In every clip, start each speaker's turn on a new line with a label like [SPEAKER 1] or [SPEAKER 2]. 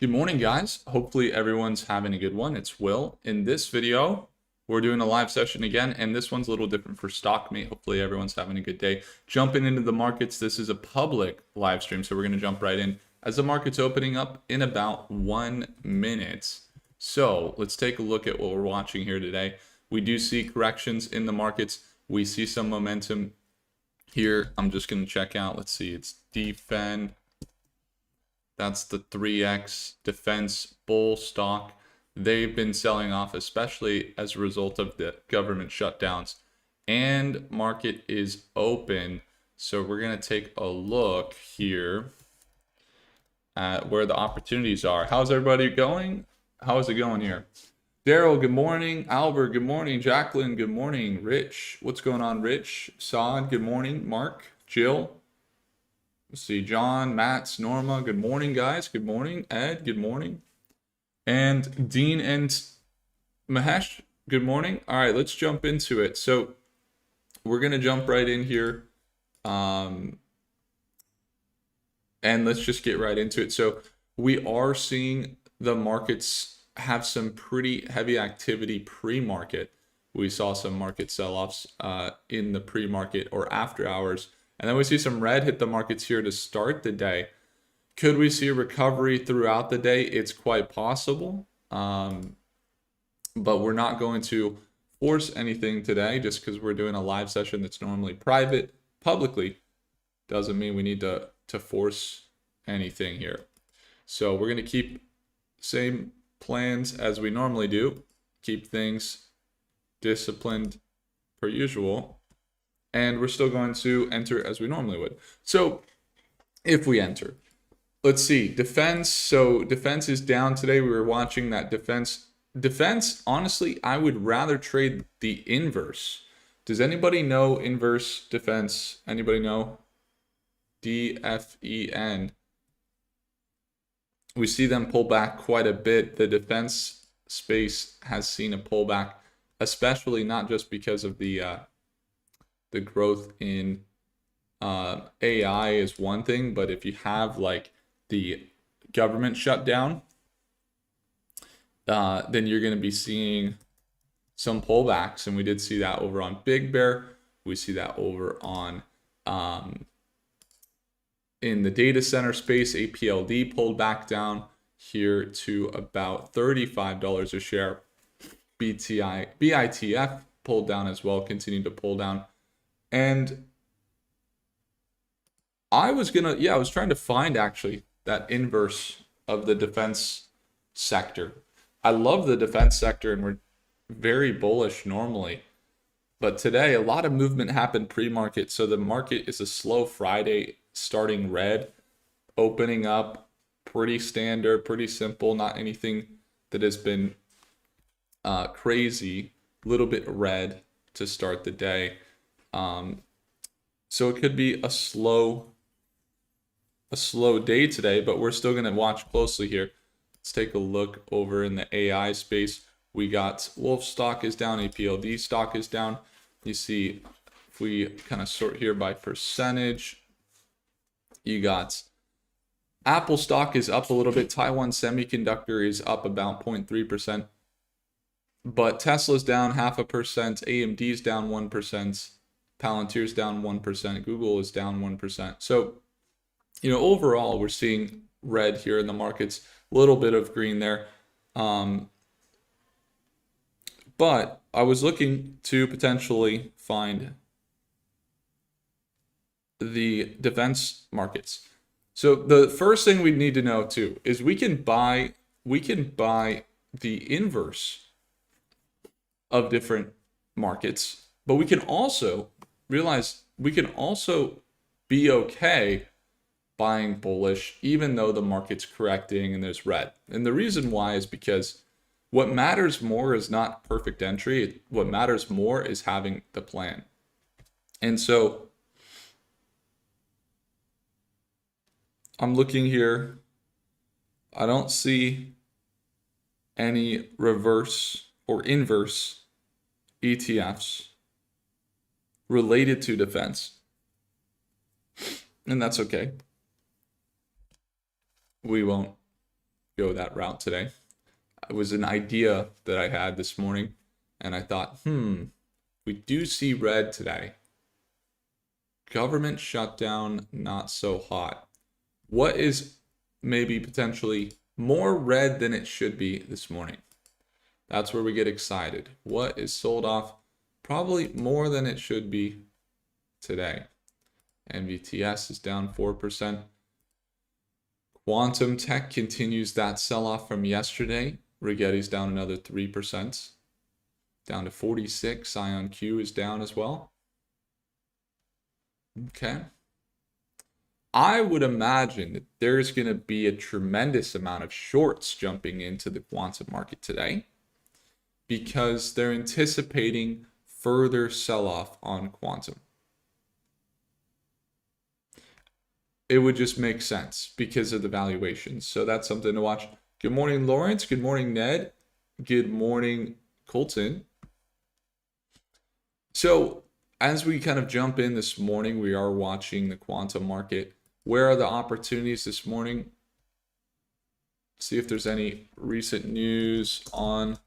[SPEAKER 1] Good morning, guys. Hopefully everyone's having a good one. It's Will. In this video, we're doing a live session again, and this one's a little different for StockMate. Hopefully everyone's having a good day. Jumping into the markets, this is a public live stream, so we're going to jump right in as the market's opening up in about 1 minute. So let's take a look at what we're watching here today. We do see corrections in the markets. We see some momentum here. I'm just going to check out. Let's see. It's defend. That's the 3X defense bull stock. They've been selling off, especially as a result of the government shutdowns. And market is open. So we're going to take a look here at where the opportunities are. How's everybody going? How is it going here? Daryl, good morning. Albert, good morning. Jacqueline, good morning. Rich, what's going on, Rich? Saad, good morning. Mark, Jill. Let's see, John, Mats, Norma, good morning, guys. Good morning. Ed, good morning. And Dean and Mahesh, good morning. All right, let's jump into it. So we're going to jump right in here. And let's just get right into it. So we are seeing the markets have some pretty heavy activity pre-market. We saw some market sell-offs in the pre-market or after hours. And then we see some red hit the markets here to start the day. Could we see a recovery throughout the day? It's quite possible. But we're not going to force anything today just because we're doing a live session that's normally private publicly. Doesn't mean we need to force anything here. So we're going to keep same plans as we normally do. Keep things disciplined per usual. And we're still going to enter as we normally would. So if we enter, let's see, defense. So defense is down today. We were watching that defense. Defense, honestly, I would rather trade the inverse. Does anybody know inverse defense? Anybody know? DFEN. We see them pull back quite a bit. The defense space has seen a pullback, especially not just because of the growth in AI is one thing, but if you have like the government shutdown, then you're going to be seeing some pullbacks. And we did see that over on Big Bear. We see that over on in the data center space. APLD pulled back down here to about $35 a share. BITF pulled down as well, continued to pull down. And I was trying to find actually that inverse of the defense sector. I love the defense sector and we're very bullish normally. But today, a lot of movement happened pre-market. So the market is a slow Friday, starting red, opening up, pretty standard, pretty simple, not anything that has been crazy, a little bit red to start the day. So it could be a slow day today, but we're still going to watch closely here. Let's take a look over in the AI space. We got Wolf stock is down, APLD stock is down. You see, if we kind of sort here by percentage, you got Apple stock is up a little bit. Taiwan Semiconductor is up about 0.3%. But Tesla's down 0.5%. AMD's down 1%. Palantir's down 1%. Google is down 1%. So, overall, we're seeing red here in the markets. A little bit of green there. But I was looking to potentially find the defense markets. So the first thing we need to know too is we can buy the inverse of different markets, but we can also realize we can also be okay buying bullish even though the market's correcting and there's red. And the reason why is because what matters more is not perfect entry. What matters more is having the plan. And so I'm looking here. I don't see any reverse or inverse ETFs related to defense. And that's okay. We won't go that route today. It was an idea that I had this morning, and I thought, we do see red today. Government shutdown, not so hot. What is maybe potentially more red than it should be this morning? That's where we get excited. What is sold off? Probably more than it should be today. NVTS is down 4%. Quantum Tech continues that sell-off from yesterday. Rigetti's down another 3%. Down to 46. IonQ is down as well. Okay. I would imagine that there's going to be a tremendous amount of shorts jumping into the quantum market today because they're anticipating further sell-off on quantum. It would just make sense because of the valuations. So that's something to watch. Good morning, Lawrence. Good morning, Ned. Good morning, Colton. So as we kind of jump in this morning, we are watching the quantum market. Where are the opportunities this morning? See if there's any recent news on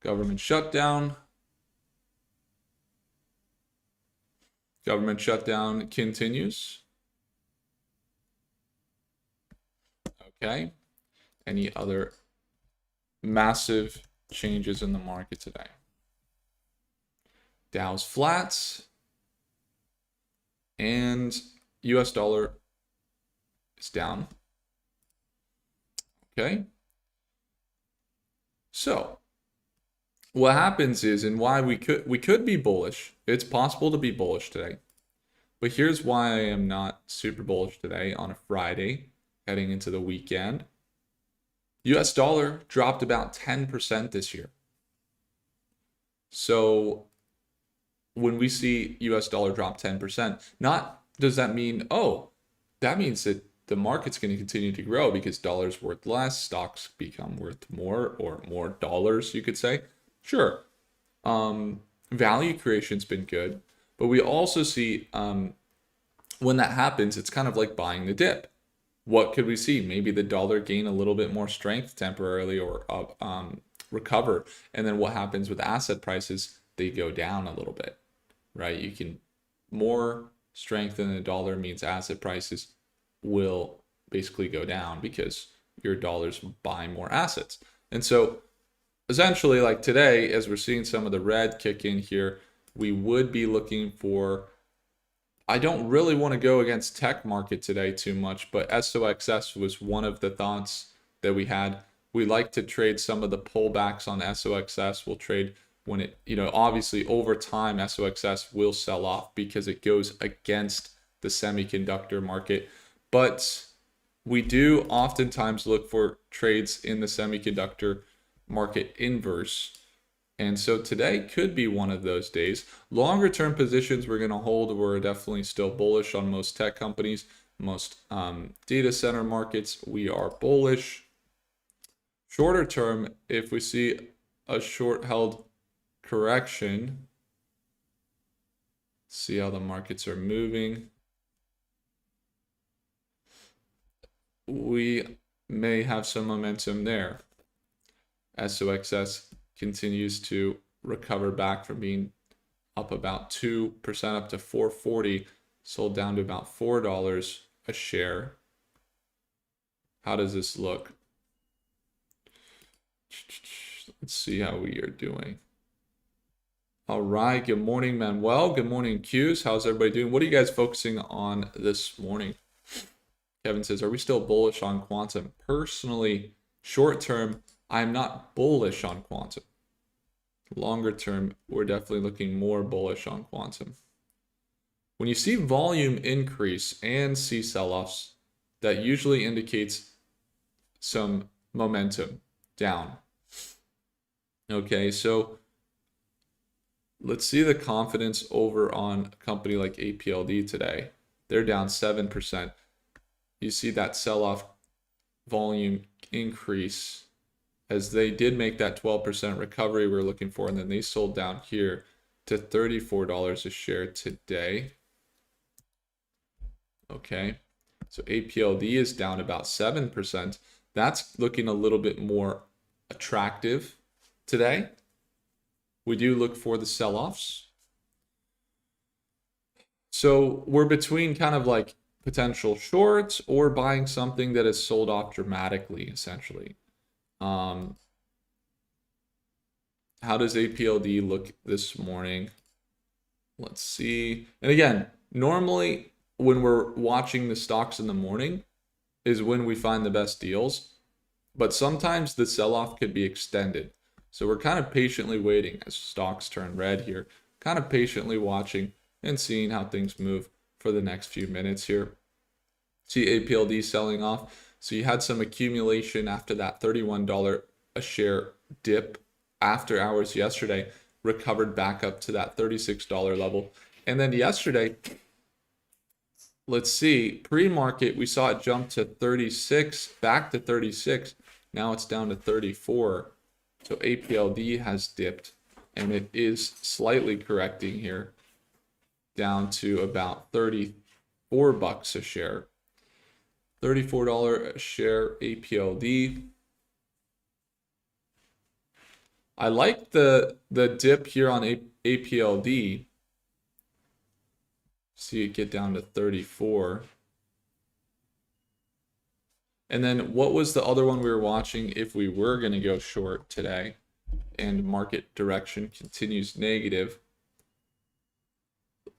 [SPEAKER 1] government shutdown. Government shutdown continues. Okay. Any other massive changes in the market today? Dow's flats. And US dollar is down. Okay. So what happens is, and why we could be bullish. It's possible to be bullish today. But here's why I am not super bullish today on a Friday heading into the weekend. US dollar dropped about 10% this year. So when we see US dollar drop 10%, not does that mean, oh, that means that the market's going to continue to grow because dollars worth less, stocks become worth more, or more dollars, you could say. Sure. Value creation's been good, but we also see when that happens, it's kind of like buying the dip. What could we see? Maybe the dollar gain a little bit more strength temporarily or recover. And then what happens with asset prices? They go down a little bit, right? You can more strength in the dollar means asset prices will basically go down because your dollars buy more assets. And so essentially, like today, as we're seeing some of the red kick in here, we would be looking for, I don't really want to go against tech market today too much, but SOXS was one of the thoughts that we had. We like to trade some of the pullbacks on SOXS. We'll trade when it, obviously over time, SOXS will sell off because it goes against the semiconductor market. But we do oftentimes look for trades in the semiconductor market inverse. And so today could be one of those days. Longer term positions we're going to hold. We're definitely still bullish on most tech companies, most data center markets. We are bullish. Shorter term, if we see a short held correction, see how the markets are moving. We may have some momentum there. SOXS continues to recover back from being up about 2% up to 440, sold down to about $4 a share. How does this look? Let's see how we are doing. All right, good morning, Manuel. Good morning, Q's. How's everybody doing? What are you guys focusing on this morning? Kevin says, are we still bullish on quantum? Personally, short term, I'm not bullish on quantum. Longer term, we're definitely looking more bullish on quantum. When you see volume increase and see sell-offs, that usually indicates some momentum down. Okay, so let's see the confidence over on a company like APLD today. They're down 7%. You see that sell-off volume increase as they did make that 12% recovery we're looking for, and then they sold down here to $34 a share today. Okay, So APLD is down about 7%. That's looking a little bit more attractive today. We do look for the sell-offs. So we're between kind of like potential shorts or buying something that is sold off dramatically, essentially. How does APLD look this morning? Let's see. And again, normally when we're watching the stocks in the morning is when we find the best deals, but sometimes the sell-off could be extended. So we're kind of patiently waiting as stocks turn red here, kind of patiently watching and seeing how things move for the next few minutes here. See APLD selling off. So you had some accumulation after that $31 a share dip after hours yesterday, recovered back up to that $36 level. And then yesterday, let's see, pre-market, we saw it jump to 36, back to 36. Now it's down to 34. So APLD has dipped, and it is slightly correcting here down to about 34 bucks a share. $34 a share APLD. I like the dip here on APLD. See it get down to 34. And then what was the other one we were watching if we were going to go short today and market direction continues negative?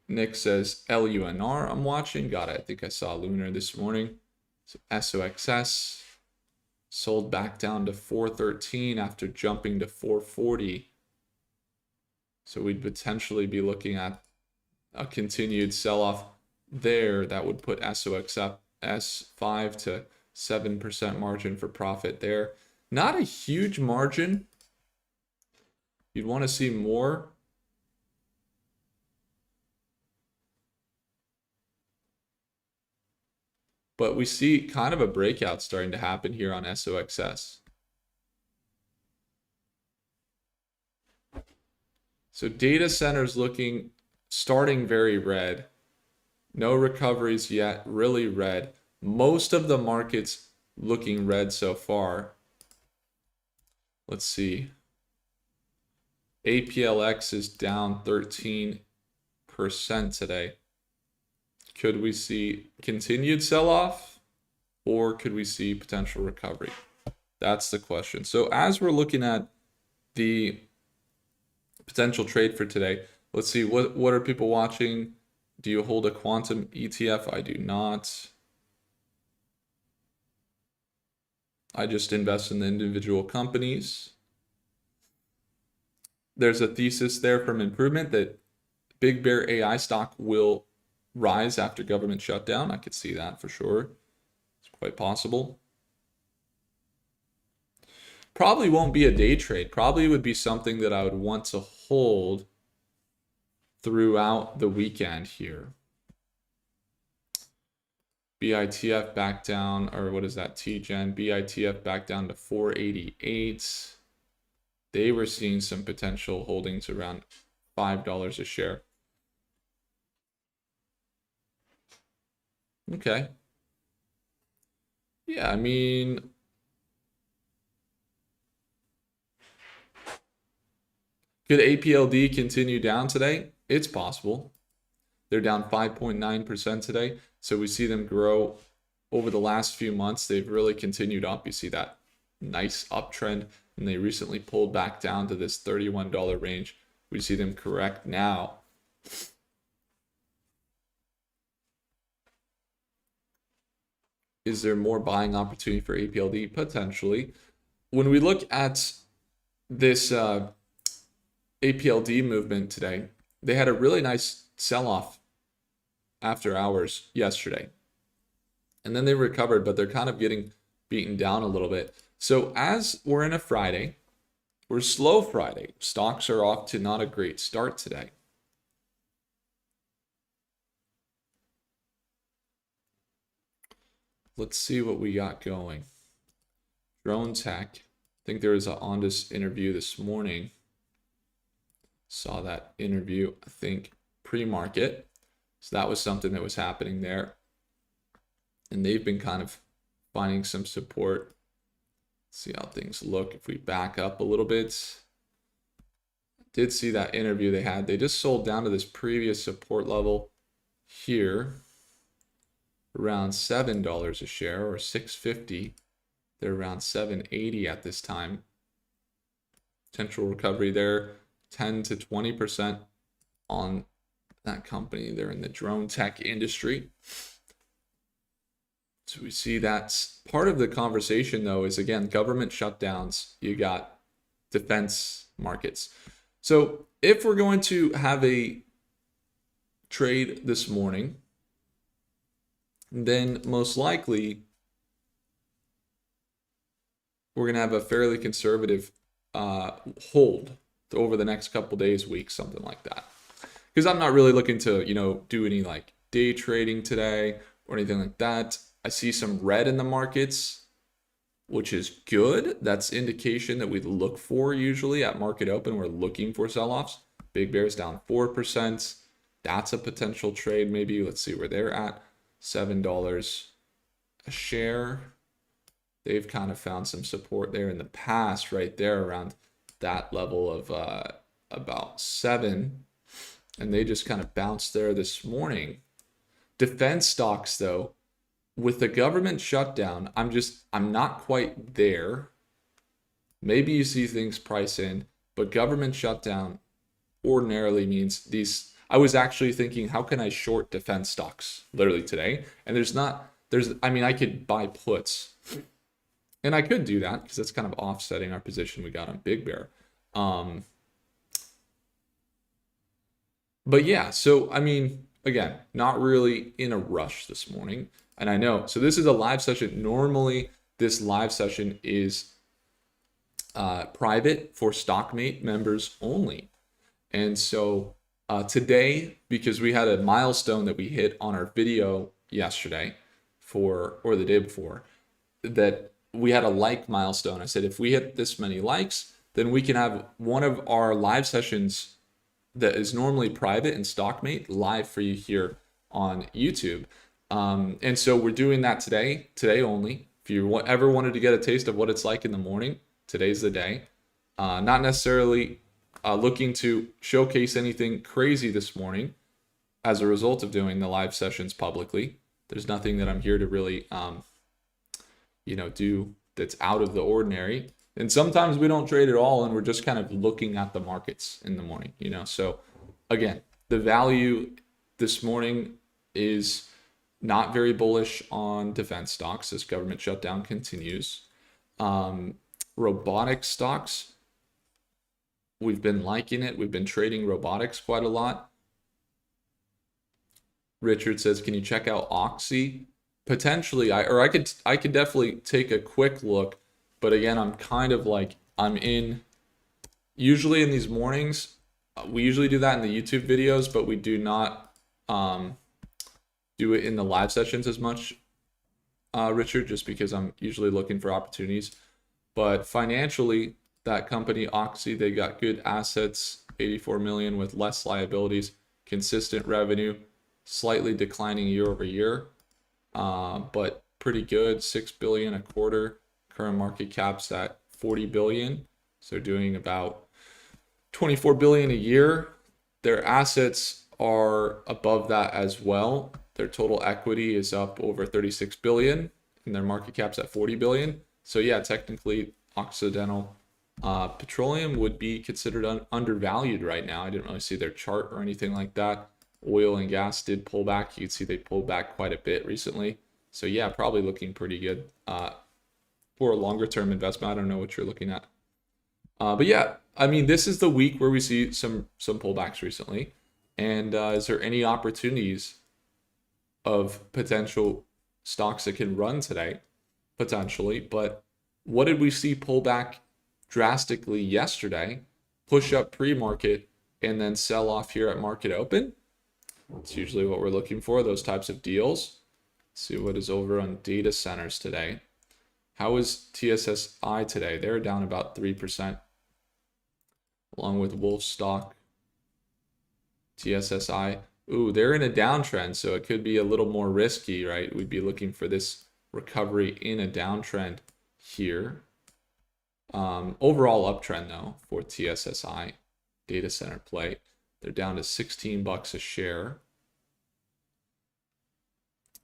[SPEAKER 1] Nick says LUNR I'm watching. Got it. I think I saw Lunar this morning. So SOXS sold back down to 413 after jumping to 440. So we'd potentially be looking at a continued sell-off there. That would put SOXS 5 to 7% margin for profit there. Not a huge margin. You'd want to see more. But we see kind of a breakout starting to happen here on SOXS. So data centers starting very red. No recoveries yet, really red. Most of the markets looking red so far. Let's see. APLX is down 13% today. Could we see continued sell-off, or could we see potential recovery? That's the question. So as we're looking at the potential trade for today, let's see, what are people watching? Do you hold a quantum ETF? I do not. I just invest in the individual companies. There's a thesis there from Improvement that Big Bear AI stock will rise after government shutdown. I could see that for sure. It's quite possible. Probably won't be a day trade. Probably would be something that I would want to hold throughout the weekend here. BITF back down, or what is that, TGen? BITF back down to 488. They were seeing some potential holdings around $5 a share. Okay. Yeah, I mean, could APLD continue down today? It's possible. They're down 5.9% today. So we see them grow over the last few months. They've really continued up. You see that nice uptrend, and they recently pulled back down to this $31 range. We see them correct now. Is there more buying opportunity for APLD? Potentially. When we look at this APLD movement today, they had a really nice sell-off after hours yesterday. And then they recovered, but they're kind of getting beaten down a little bit. So as we're in a Friday, we're slow Friday. Stocks are off to not a great start today. Let's see what we got going. Drone tech. I think there was an Ondas interview this morning. Saw that interview, I think, pre-market. So that was something that was happening there. and they've been kind of finding some support. Let's see how things look if we back up a little bit. Did see that interview they had. They just sold down to this previous support level here, around $7 a share, or $6.50. They're around $7.80 at this time. Potential recovery there, 10 to 20% on that company. They're in the drone tech industry. So we see that's part of the conversation, though, is again, government shutdowns. You got defense markets. So if we're going to have a trade this morning, then most likely we're going to have a fairly conservative hold over the next couple days, weeks, something like that. Because I'm not really looking to, do any like day trading today or anything like that. I see some red in the markets, which is good. That's indication that we look for usually at market open. We're looking for sell-offs. Big Bear's down 4%. That's a potential trade maybe. Let's see where they're at. $7 a share. They've kind of found some support there in the past, right there around that level of about 7. And they just kind of bounced there this morning. Defense stocks, though, with the government shutdown, I'm not quite there. Maybe you see things price in, but government shutdown ordinarily means these. I was actually thinking, how can I short defense stocks literally today? And I could buy puts. And I could do that because that's kind of offsetting our position we got on Big Bear. But yeah, so again, not really in a rush this morning. And I know, so this is a live session. Normally, this live session is private for StockMate members only. And so today, because we had a milestone that we hit on our video yesterday or the day before, that we had a like milestone. I said, if we hit this many likes, then we can have one of our live sessions that is normally private in StockMate live for you here on YouTube. And so we're doing that today only. If you ever wanted to get a taste of what it's like in the morning, today's the day. Not necessarily looking to showcase anything crazy this morning as a result of doing the live sessions publicly. There's nothing that I'm here to really do that's out of the ordinary. And sometimes we don't trade at all, and we're just kind of looking at the markets in the morning, So again, the value this morning is not very bullish on defense stocks as government shutdown continues. Robotic stocks, we've been liking it. We've been trading robotics quite a lot. Richard says, can you check out Oxy? Potentially, I could definitely take a quick look, but again, I'm kind of like, usually in these mornings, we usually do that in the YouTube videos, but we do not do it in the live sessions as much, Richard, just because I'm usually looking for opportunities. But financially, that company, Oxy, they got good assets, 84 million with less liabilities, consistent revenue, slightly declining year over year. But pretty good, 6 billion a quarter. Current market cap's at 40 billion, so doing about 24 billion a year. Their assets are above that as well. Their total equity is up over 36 billion, and their market cap's at 40 billion. So yeah, technically, Occidental Petroleum would be considered undervalued right now. I didn't really see their chart or anything like that. Oil and gas did pull back. You can see they pulled back quite a bit recently. So yeah, probably looking pretty good for a longer term investment. I don't know what you're looking at. But yeah, this is the week where we see some pullbacks recently. And is there any opportunities of potential stocks that can run today? Potentially. But what did we see pull back drastically yesterday, push up pre-market, and then sell off here at market open? It's usually what we're looking for, those types of deals. Let's see what is over on data centers today. How is TSSI today? They're down about 3%, along with Wolf stock. TSSI Ooh, they're in a downtrend, so it could be a little more risky, right? We'd be looking for this recovery in a downtrend here. Overall uptrend though for TSSI data center play. They're down to 16 bucks a share.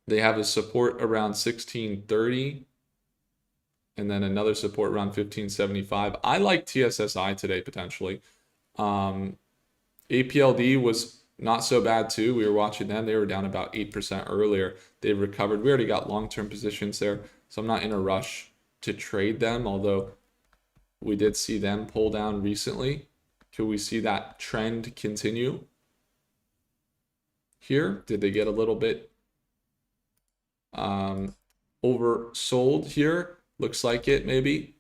[SPEAKER 1] They have a support around 1630 and then another support around 1575. I like TSSI today potentially. APLD was not so bad too. We were watching them. They were down about 8% earlier. They've recovered. We already got long-term positions there, so I'm not in a rush to trade them, although we did see them pull down recently. Could we see that trend continue here? Did they get a little bit oversold here? Looks like it, maybe.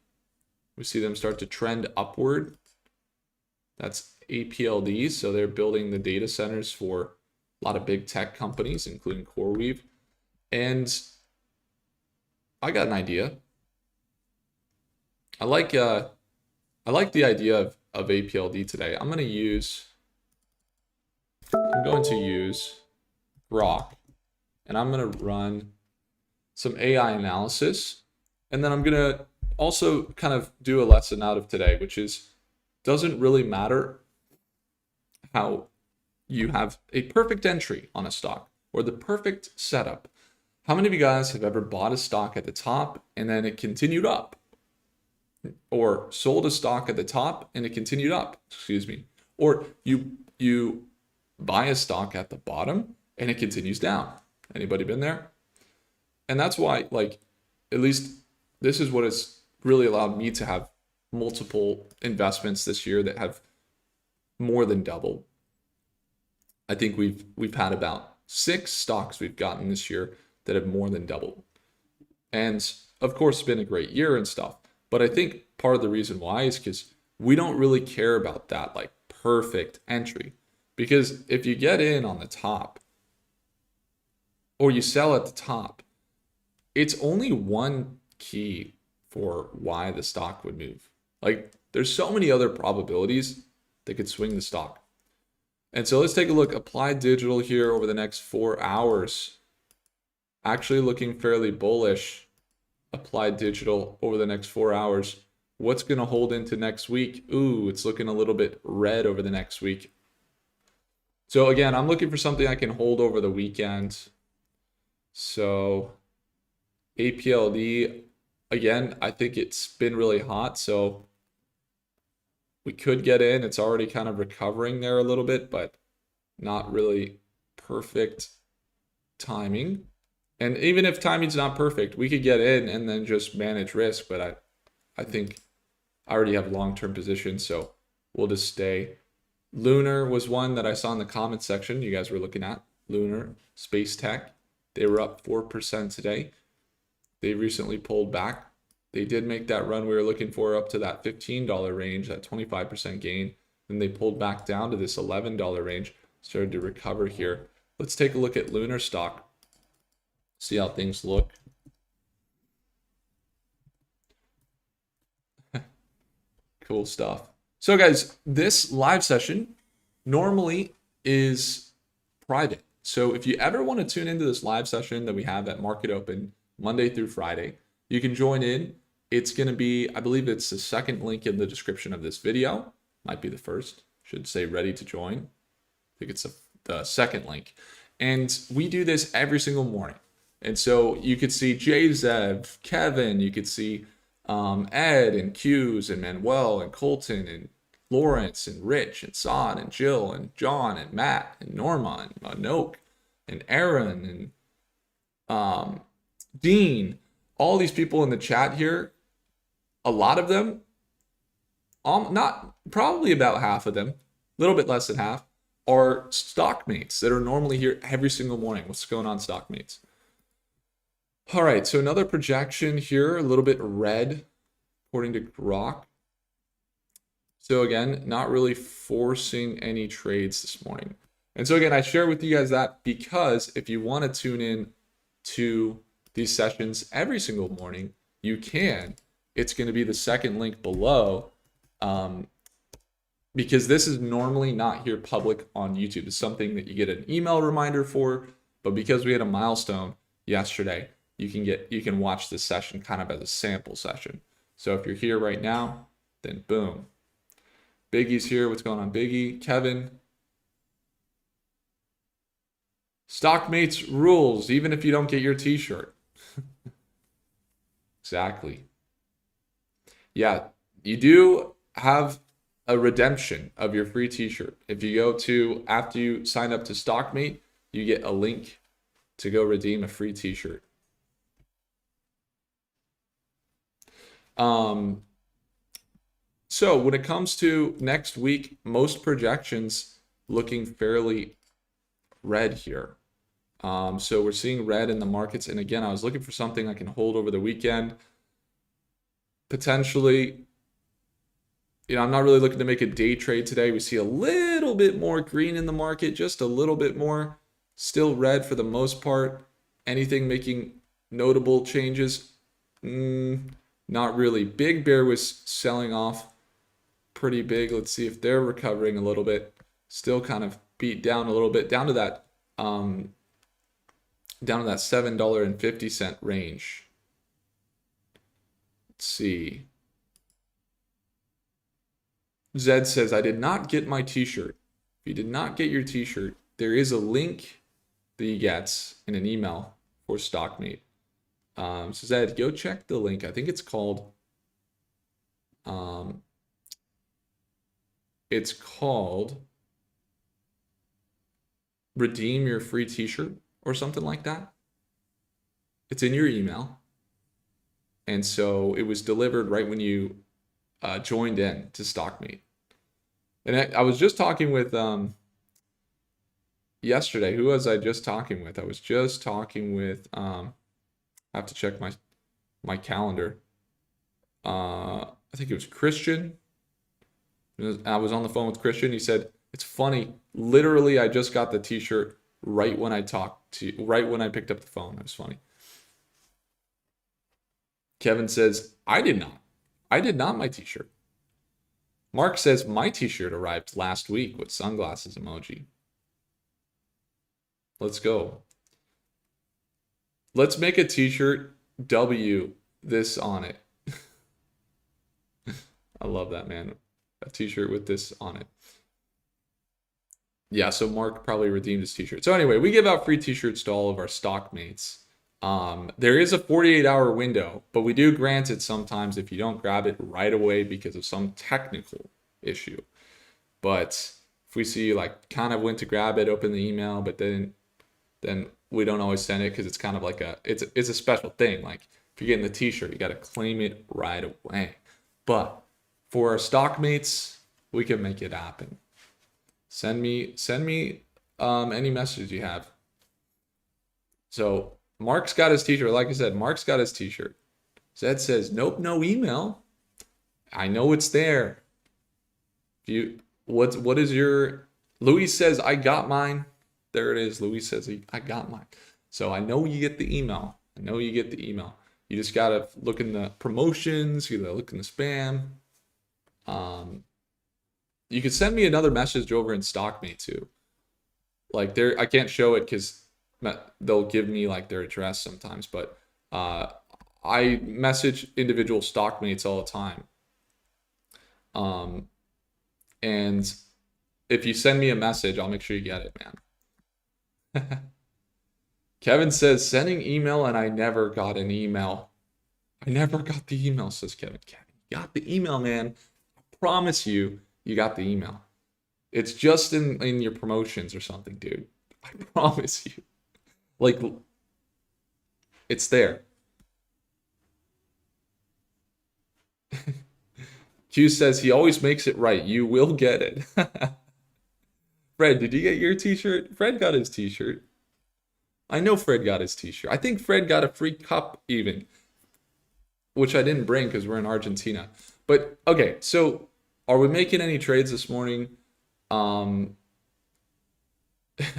[SPEAKER 1] We see them start to trend upward. That's APLD, so they're building the data centers for a lot of big tech companies, including CoreWeave. And I got an idea. I like the idea of APLD today. I'm going to use Grok, and I'm going to run some AI analysis, and then I'm going to also kind of do a lesson out of today, which is doesn't really matter how you have a perfect entry on a stock or the perfect setup. How many of you guys have ever bought a stock at the top and then it continued up? Or sold a stock at the top and it continued up, excuse me. Or you buy a stock at the bottom and it continues down. Anybody been there? And that's why, like, at least this is what has really allowed me to have multiple investments this year that have more than doubled. I think we've had about 6 stocks we've gotten this year that have more than doubled. And of course, it's been a great year and stuff. But I think part of the reason why is because we don't really care about that like perfect entry. Because if you get in on the top or you sell at the top, it's only one key for why the stock would move. Like there's so many other probabilities that could swing the stock. And so let's take a look. Applied Digital here over the next 4 hours. Actually looking fairly bullish. Applied Digital over the next 4 hours. What's going to hold into next week? Ooh, it's looking a little bit red over the next week. So again, I'm looking for something I can hold over the weekend. So APLD, again, I think it's been really hot. So we could get in. It's already kind of recovering there a little bit, but not really perfect timing. And even if timing's not perfect, we could get in and then just manage risk. But I think I already have long-term positions, so we'll just stay. Lunar was one that I saw in the comments section you guys were looking at. Lunar, Space Tech. They were up 4% today. They recently pulled back. They did make that run we were looking for up to that $15 range, that 25% gain. Then they pulled back down to this $11 range, started to recover here. Let's take a look at Lunar stock, see how things look. Cool stuff. So guys, this live session normally is private. So if you ever want to tune into this live session that we have at Market Open Monday through Friday, you can join in. It's going to be, I believe it's the second link in the description of this video. Might be the first. Should say ready to join. I think it's the second link. And we do this every single morning. And so you could see Jay Zev, Kevin, you could see Ed and Q's and Manuel and Colton and Lawrence and Rich and Son and Jill and John and Matt and Norma and Anoke and Aaron and Dean. All these people in the chat here, a lot of them, not probably about half of them, a little bit less than half, are stockmates that are normally here every single morning. What's going on, stockmates? All right, so another projection here, a little bit red, according to Grok. So again, not really forcing any trades this morning. And so again, I share with you guys that because if you want to tune in to these sessions every single morning, you can. It's going to be the second link below because this is normally not here public on YouTube. It's something that you get an email reminder for, but because we had a milestone yesterday, you can watch this session kind of as a sample session. So if you're here right now, then boom. Biggie's here. What's going on, Biggie? Kevin. Stockmates rules, even if you don't get your t-shirt. Exactly. Yeah, you do have a redemption of your free t-shirt. If you go to, after you sign up to Stockmate, you get a link to go redeem a free t-shirt. So when it comes to next week, most projections looking fairly red here. So we're seeing red in the markets. And again, I was looking for something I can hold over the weekend. Potentially, I'm not really looking to make a day trade today. We see a little bit more green in the market, just a little bit more. Still red for the most part. Anything making notable changes? Not really. Big Bear was selling off pretty big. Let's see if they're recovering a little bit. Still kind of beat down a little bit, down to that $7.50 range. Let's see. Zed says, I did not get my t-shirt. If you did not get your t-shirt, there is a link that you get in an email for Stockmate. So Zed, go check the link. I think it's called redeem your free t-shirt or something like that. It's in your email. And so it was delivered right when you joined in to Stockmate. And I was just talking with yesterday. Who was I just talking with? I was just talking with I have to check my calendar. I think it was Christian. I was on the phone with Christian. He said, it's funny. Literally, I just got the t-shirt right when I picked up the phone. It was funny. Kevin says, I did not my t-shirt. Mark says, my t-shirt arrived last week with sunglasses emoji. Let's go. Let's make a t-shirt W this on it. I love that, man. A t-shirt with this on it. Yeah, so Mark probably redeemed his t-shirt. So anyway, we give out free t-shirts to all of our Stockmates. There is a 48-hour window, but we do grant it sometimes if you don't grab it right away because of some technical issue. But if we see kind of went to grab it, open the email, but then we don't always send it because it's kind of like it's a special thing. Like if you're getting the t-shirt, you got to claim it right away. But for our Stockmates, we can make it happen. Send me any message you have. So Mark's got his t-shirt. Like I said, Mark's got his t-shirt. Zed says, nope, no email. I know it's there. What is your... Louis says, I got mine. There it is. Louis says, I got mine. So I know you get the email. You just got to look in the promotions. You got to look in the spam. You could send me another message over in Stockmate too. I can't show it because they'll give me their address sometimes, but I message individual Stockmates all the time. And if you send me a message, I'll make sure you get it, man. Kevin says, sending email and I never got an email. I never got the email, says Kevin. Kevin, you got the email, man. I promise you got the email. It's just in your promotions or something, dude. I promise you. It's there. Q says he always makes it right. You will get it. Fred, did you get your t-shirt? Fred got his t-shirt. I know Fred got his t-shirt. I think Fred got a free cup even, which I didn't bring because we're in Argentina. But okay, so are we making any trades this morning?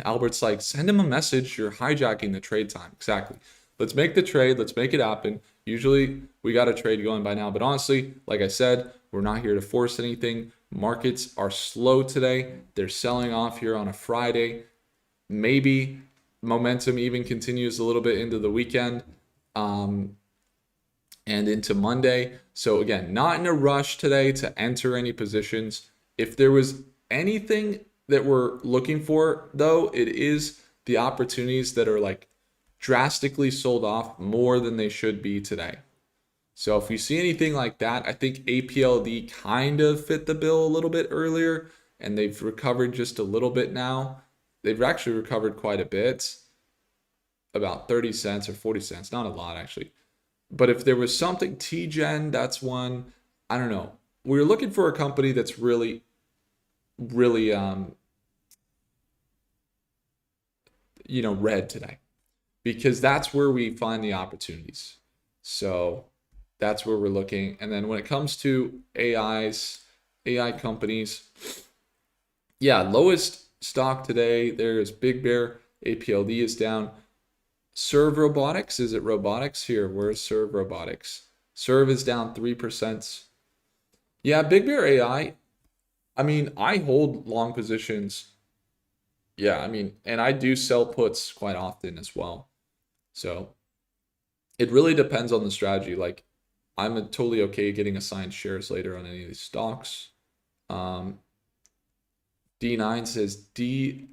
[SPEAKER 1] Albert's like, send him a message. You're hijacking the trade time. Exactly. Let's make the trade. Let's make it happen. Usually we got a trade going by now. But honestly, like I said, we're not here to force anything. Markets are slow today. They're selling off here on a Friday. Maybe momentum even continues a little bit into the weekend and into Monday. So again, not in a rush today to enter any positions. If there was anything that we're looking for, though, it is the opportunities that are like drastically sold off more than they should be today. So if you see anything like that, I think APLD kind of fit the bill a little bit earlier, and they've recovered just a little bit now. They've actually recovered quite a bit, about 30 cents or 40 cents, not a lot actually. But if there was something, TGen, that's one. I don't know. We're looking for a company that's really, really, red today, because that's where we find the opportunities. So that's where we're looking. And then when it comes to AI companies, yeah, lowest stock today, there's Big Bear. APLD is down. Serve Robotics, is it robotics here? Where's Serve Robotics? Serve is down 3%. Yeah, Big Bear AI. I mean, I hold long positions. Yeah, I mean, and I do sell puts quite often as well. So it really depends on the strategy. Like, I'm totally okay getting assigned shares later on any of these stocks. D9 says DFDV.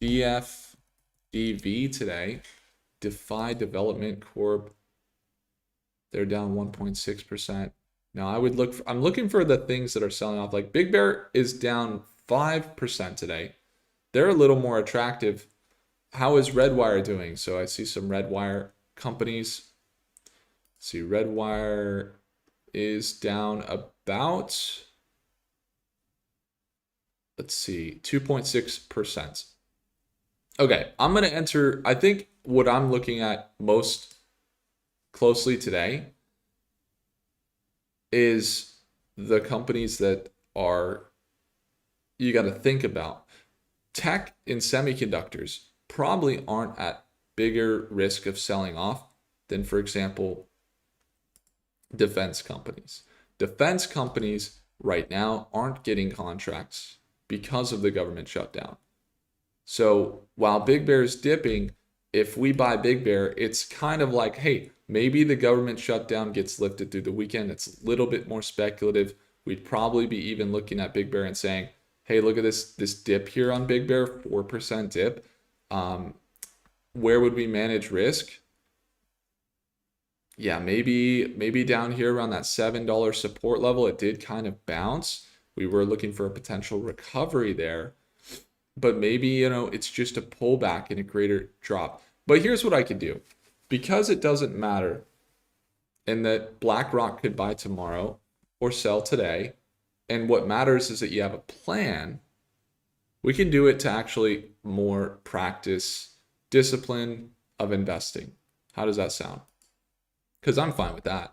[SPEAKER 1] DFDV today. Defy Development Corp. They're down 1.6%. Now I'm looking for the things that are selling off. Like Big Bear is down 5% today. They're a little more attractive. How is Redwire doing? So I see some Redwire companies. See, Redwire is down about, let's see, 2.6%. Okay, I'm going to enter, I think what I'm looking at most closely today is the companies that are, you got to think about. Tech and semiconductors probably aren't at bigger risk of selling off than, for example, defense companies. Defense companies right now aren't getting contracts because of the government shutdown. So while Big Bear is dipping, if we buy Big Bear, it's kind of like, hey, maybe the government shutdown gets lifted through the weekend. It's a little bit more speculative. We'd probably be even looking at Big Bear and saying, hey, look at this dip here on Big Bear, 4% dip. Where would we manage risk? Yeah, maybe down here around that $7 support level. It did kind of bounce. We were looking for a potential recovery there. But maybe, it's just a pullback and a greater drop. But here's what I could do. Because it doesn't matter, and that BlackRock could buy tomorrow or sell today, and what matters is that you have a plan, we can do it to actually more practice discipline of investing. How does that sound? Because I'm fine with that.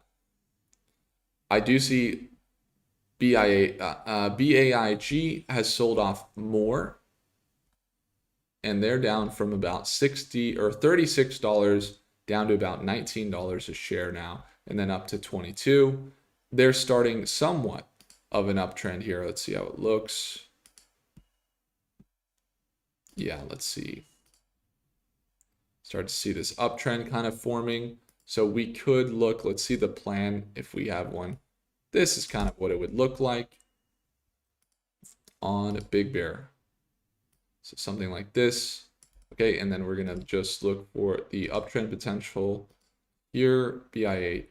[SPEAKER 1] I do see BAIG has sold off more, and they're down from about $60 or $36 down to about $19 a share now, and then up to 22. They're starting somewhat of an uptrend here. Let's see how it looks. Yeah, let's see. Start to see this uptrend kind of forming. So we could look, let's see the plan if we have one. This is kind of what it would look like on Big Bear. So something like this. Okay, and then we're going to just look for the uptrend potential here, BAIG,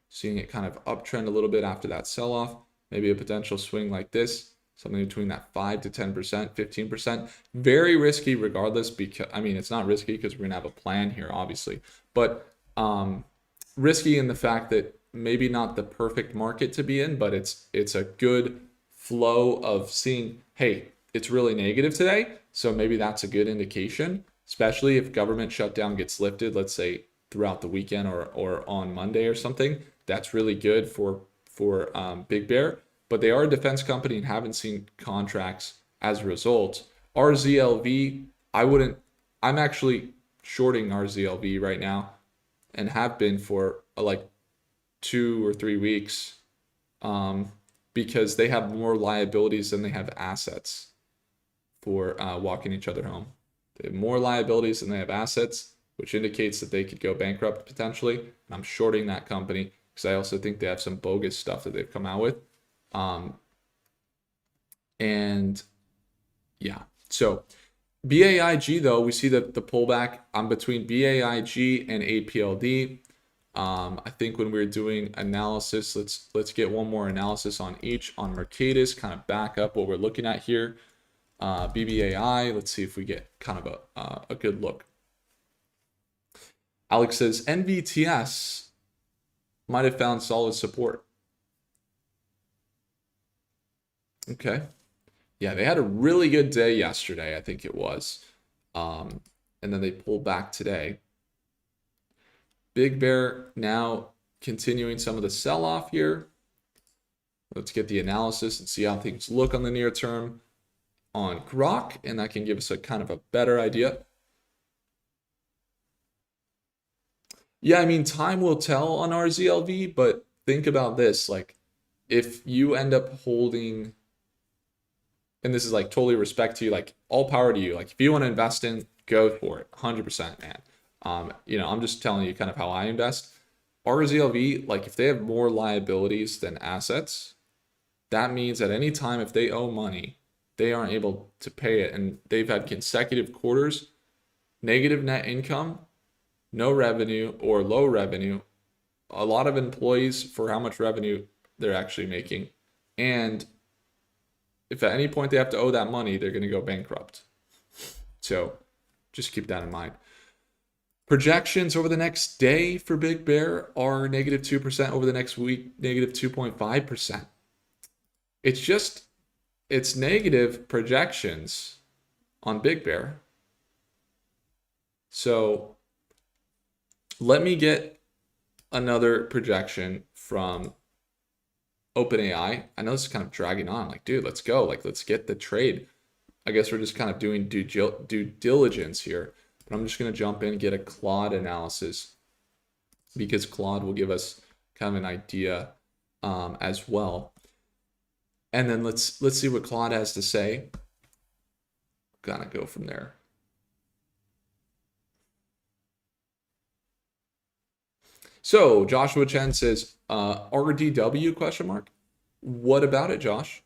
[SPEAKER 1] seeing it kind of uptrend a little bit after that sell-off. Maybe a potential swing like this, something between that 5 to 10%, 15%. Very risky regardless, because, I mean, it's not risky because we're going to have a plan here, obviously. But risky in the fact that maybe not the perfect market to be in, but it's a good flow of seeing, hey, it's really negative today, so maybe that's a good indication, especially if government shutdown gets lifted, let's say throughout the weekend or on Monday or something. That's really good for Big Bear, but they are a defense company and haven't seen contracts as a result. RZLV, I'm actually shorting RZLV right now and have been for like 2 or 3 weeks, because they have more liabilities than they have assets for walking each other home. They have more liabilities than they have assets, which indicates that they could go bankrupt potentially. And I'm shorting that company because I also think they have some bogus stuff that they've come out with. And yeah, so BAIG though, we see that the pullback between BAIG and APLD. I think when we're doing analysis, let's get one more analysis on each. On Mercatus, kind of back up what we're looking at here. BBAI, let's see if we get kind of a good look. Alex says NVTS might have found solid support. Okay. Yeah, they had a really good day yesterday, I think it was. And then they pulled back today. Big Bear now continuing some of the sell-off here. Let's get the analysis and see how things look on the near term on Grok, and that can give us a kind of a better idea. Yeah, I mean, time will tell on RZLV, but think about this. Like, if you end up holding, and this is like totally respect to you, like all power to you. Like if you want to invest in, go for it, 100%, man. I'm just telling you kind of how I invest. RZLV, like if they have more liabilities than assets, that means at any time if they owe money, they aren't able to pay it, and they've had consecutive quarters, negative net income, no revenue or low revenue, a lot of employees for how much revenue they're actually making, and if at any point they have to owe that money, they're going to go bankrupt. So just keep that in mind. Projections over the next day for Big Bear are negative 2%, over the next week, negative 2.5%. It's negative projections on Big Bear. So let me get another projection from OpenAI. I know this is kind of dragging on. Like, dude, let's go. Like, let's get the trade. I guess we're just kind of doing due diligence here. But I'm just going to jump in and get a Claude analysis, because Claude will give us kind of an idea as well. And then let's see what Claude has to say. Gotta go from there. So Joshua Chen says, RDW question mark. What about it, Josh?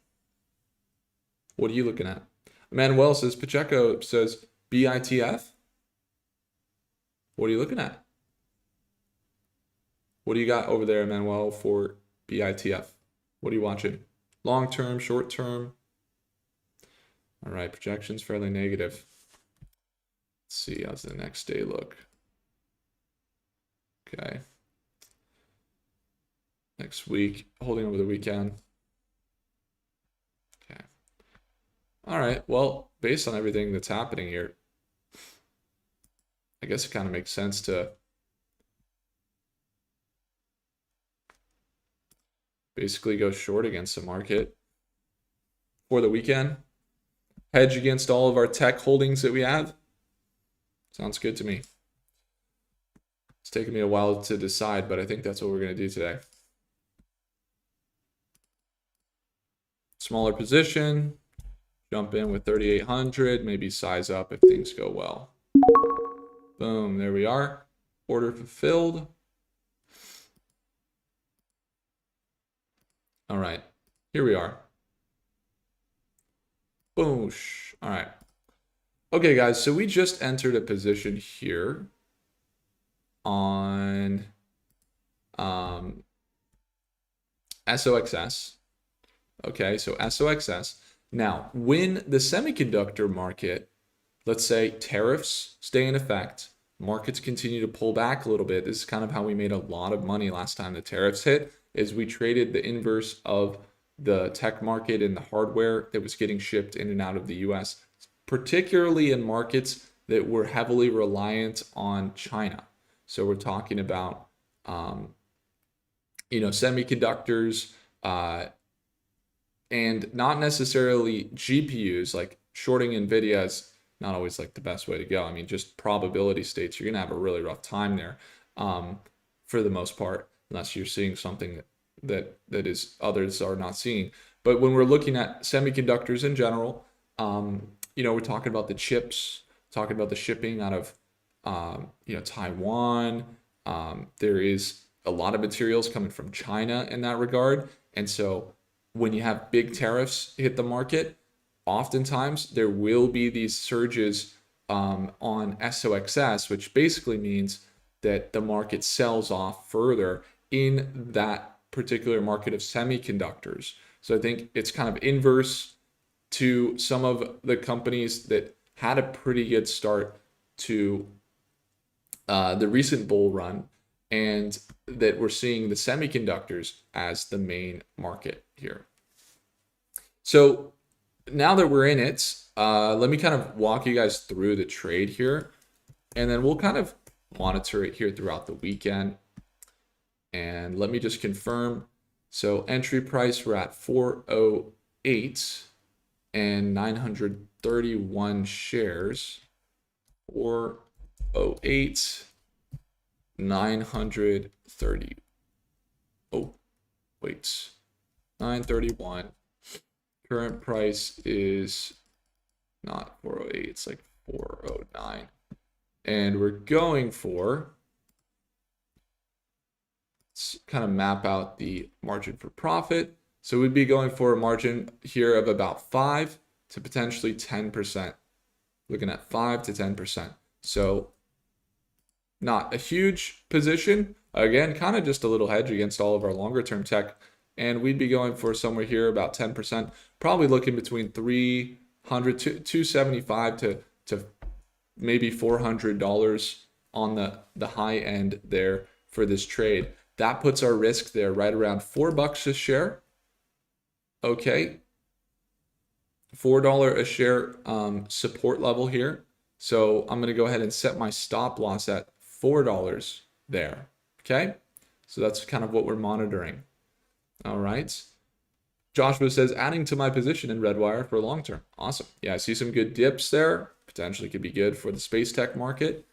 [SPEAKER 1] What are you looking at? Manuel says, Pacheco says BITF. What are you looking at? What do you got over there, Manuel, for BITF? What are you watching? Long term, short term? All right, projections fairly negative. Let's see, how's the next day look? Okay. Next week, holding over the weekend. Okay. All right, well, based on everything that's happening here, I guess it kind of makes sense to basically go short against the market for the weekend. Hedge against all of our tech holdings that we have. Sounds good to me. It's taken me a while to decide, but I think that's what we're going to do today. Smaller position, jump in with 3,800, maybe size up if things go well. Boom, there we are. Order fulfilled. All right, here we are. Boosh. All right. Okay, guys, so we just entered a position here on SOXS. Okay, so SOXS. Now, when the semiconductor market, let's say tariffs stay in effect, markets continue to pull back a little bit. This is kind of how we made a lot of money last time the tariffs hit, is we traded the inverse of the tech market and the hardware that was getting shipped in and out of the US, particularly in markets that were heavily reliant on China. So we're talking about, semiconductors, and not necessarily GPUs. Like shorting NVIDIA is not always like the best way to go. I mean, just probability states, you're gonna have a really rough time there for the most part. unless you're seeing something that is others are not seeing. But when we're looking at semiconductors in general, we're talking about the chips, talking about the shipping out of Taiwan. There is a lot of materials coming from China in that regard. And so when you have big tariffs hit the market, oftentimes there will be these surges on SOXS, which basically means that the market sells off further in that particular market of semiconductors. So I think it's kind of inverse to some of the companies that had a pretty good start to the recent bull run, and that we're seeing the semiconductors as the main market here. So now that we're in it, let me kind of walk you guys through the trade here, and then we'll kind of monitor it here throughout the weekend. And let me just confirm. So entry price, we're at 408 and 931 shares. 408, 930. Oh, wait. 931. Current price is not 408, it's like 409. And we're going for, let's kind of map out the margin for profit. So we'd be going for a margin here of about 5 to potentially 10%. Looking at 5 to 10%. So not a huge position. Again, kind of just a little hedge against all of our longer term tech. And we'd be going for somewhere here about 10%, probably looking between 300 to 275 to maybe $400 on the high end there for this trade. That puts our risk there right around $4 a share. Okay. $4 a share support level here. So I'm going to go ahead and set my stop loss at $4 there. Okay. So that's kind of what we're monitoring. All right. Joshua says, adding to my position in Redwire for long term. Awesome. Yeah, I see some good dips there. Potentially could be good for the space tech market.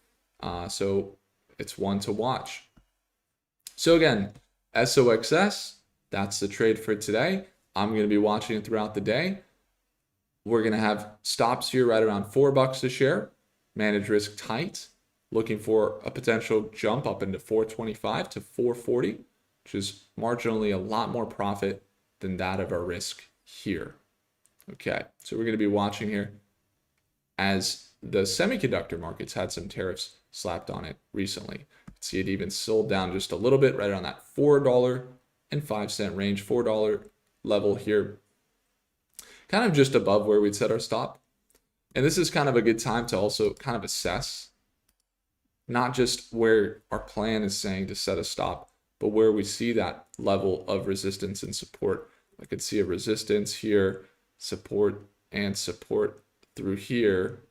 [SPEAKER 1] So it's one to watch. So again, SOXS, that's the trade for today. I'm going to be watching it throughout the day. We're going to have stops here right around $4 a share. Manage risk tight. Looking for a potential jump up into 425 to 440, which is marginally a lot more profit than that of our risk here. Okay, so we're going to be watching here as the semiconductor markets had some tariffs slapped on it recently. See it even sold down just a little bit right around that $4.05 range, $4 level here, kind of just above where we'd set our stop. And this is kind of a good time to also kind of assess not just where our plan is saying to set a stop, but where we see that level of resistance and support. I could see a resistance here, support and support through here,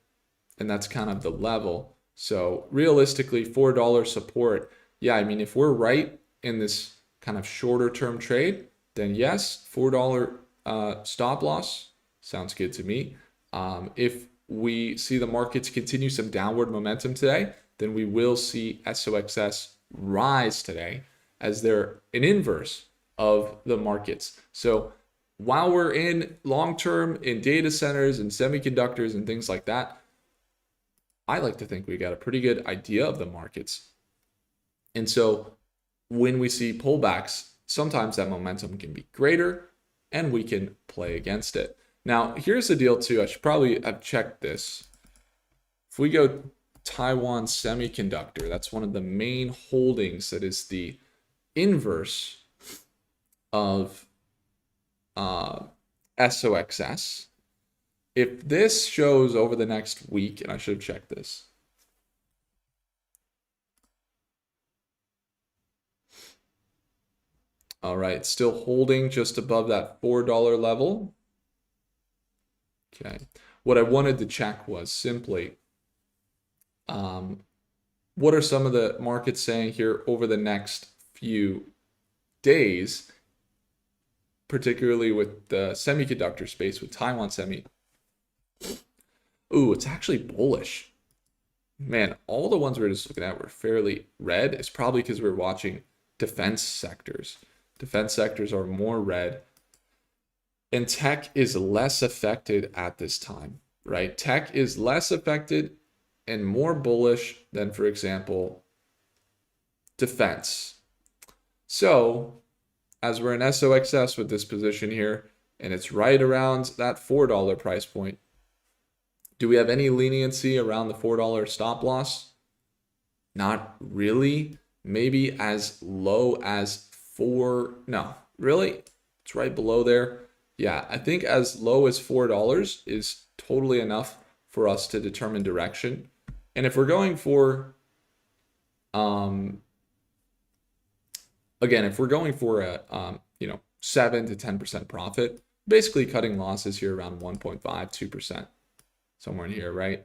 [SPEAKER 1] and that's kind of the level. So realistically, $4 support. Yeah, I mean, if we're right in this kind of shorter term trade, then yes, $4 stop loss sounds good to me. If we see the markets continue some downward momentum today, then we will see SOXS rise today as they're an inverse of the markets. So while we're in long term in data centers and semiconductors and things like that, I like to think we got a pretty good idea of the markets. And so when we see pullbacks, sometimes that momentum can be greater and we can play against it. Now, here's the deal too. I should probably have checked this. If we go Taiwan Semiconductor, that's one of the main holdings that is the inverse of SOXS. If this shows over the next week, and I should have checked this. All right, still holding just above that $4 level. Okay, what I wanted to check was simply, what are some of the markets saying here over the next few days, particularly with the semiconductor space, with Taiwan Semi. Ooh, it's actually bullish. Man, all the ones we were just looking at were fairly red. It's probably because we're watching defense sectors. Defense sectors are more red. And tech is less affected at this time, right? Tech is less affected and more bullish than, for example, defense. So as we're in SOXS with this position here, and it's right around that $4 price point, do we have any leniency around the $4 stop loss? Not really. Maybe as low as no, really? It's right below there. Yeah, I think as low as $4 is totally enough for us to determine direction. And if we're going for, again, if we're going for a, 7 to 10% profit, basically cutting losses here around 1.5, 2%, somewhere in here, right?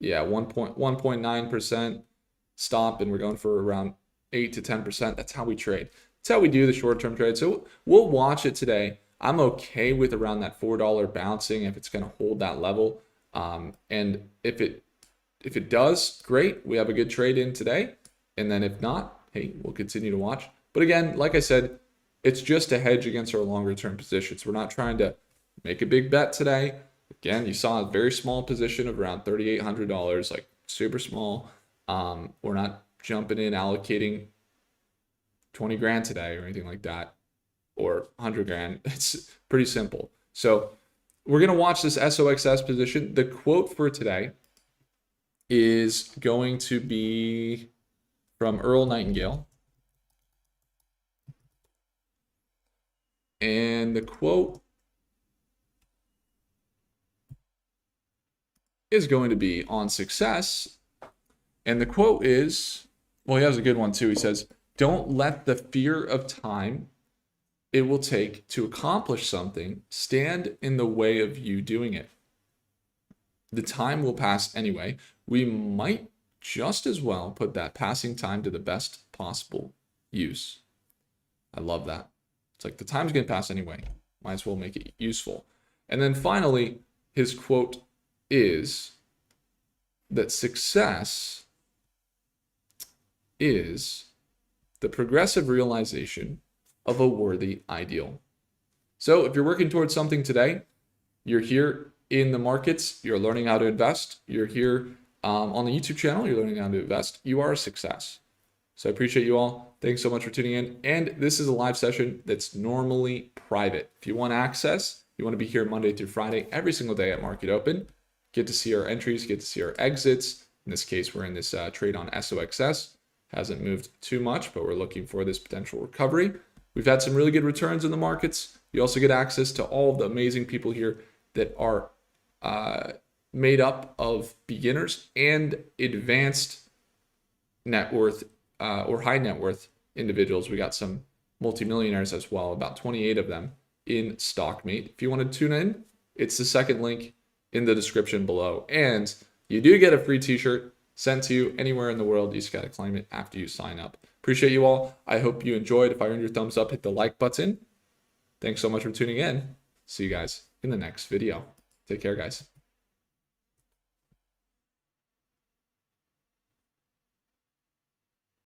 [SPEAKER 1] Yeah, 1.9% stop, and we're going for around 8 to 10%. That's how we trade. That's how we do the short-term trade. So we'll watch it today. I'm okay with around that $4 bouncing if it's going to hold that level. And if it does, great. We have a good trade in today. And then if not, hey, we'll continue to watch. But again, like I said, it's just a hedge against our longer-term positions. We're not trying to make a big bet today. Again, you saw a very small position of around $3,800, like super small. We're not jumping in, allocating 20 grand today or anything like that, or 100 grand. It's pretty simple. So we're going to watch this SOXS position. The quote for today is going to be from Earl Nightingale. And the quote is going to be on success. And the quote is, well, he has a good one too. He says, "Don't let the fear of time it will take to accomplish something stand in the way of you doing it. The time will pass anyway. We might just as well put that passing time to the best possible use." I love that. It's like the time's going to pass anyway. Might as well make it useful. And then finally, his quote is that success is the progressive realization of a worthy ideal. So if you're working towards something today, you're here in the markets, you're learning how to invest, you're here on the YouTube channel, you're learning how to invest, you are a success. So I appreciate you all. Thanks so much for tuning in. And this is a live session that's normally private. If you want access, you want to be here Monday through Friday, every single day at Market Open. Get to see our entries, get to see our exits. In this case, we're in this trade on SOXS. Hasn't moved too much, but we're looking for this potential recovery. We've had some really good returns in the markets. You also get access to all of the amazing people here that are made up of beginners and advanced net worth or high net worth individuals. We got some multimillionaires as well, about 28 of them in StockMate. If you want to tune in, it's the second link in the description below. And you do get a free t-shirt sent to you anywhere in the world. You just got to claim it after you sign up. Appreciate you all. I hope you enjoyed. If I earned your thumbs up, hit the like button. Thanks so much for tuning in. See you guys in the next video. Take care, guys.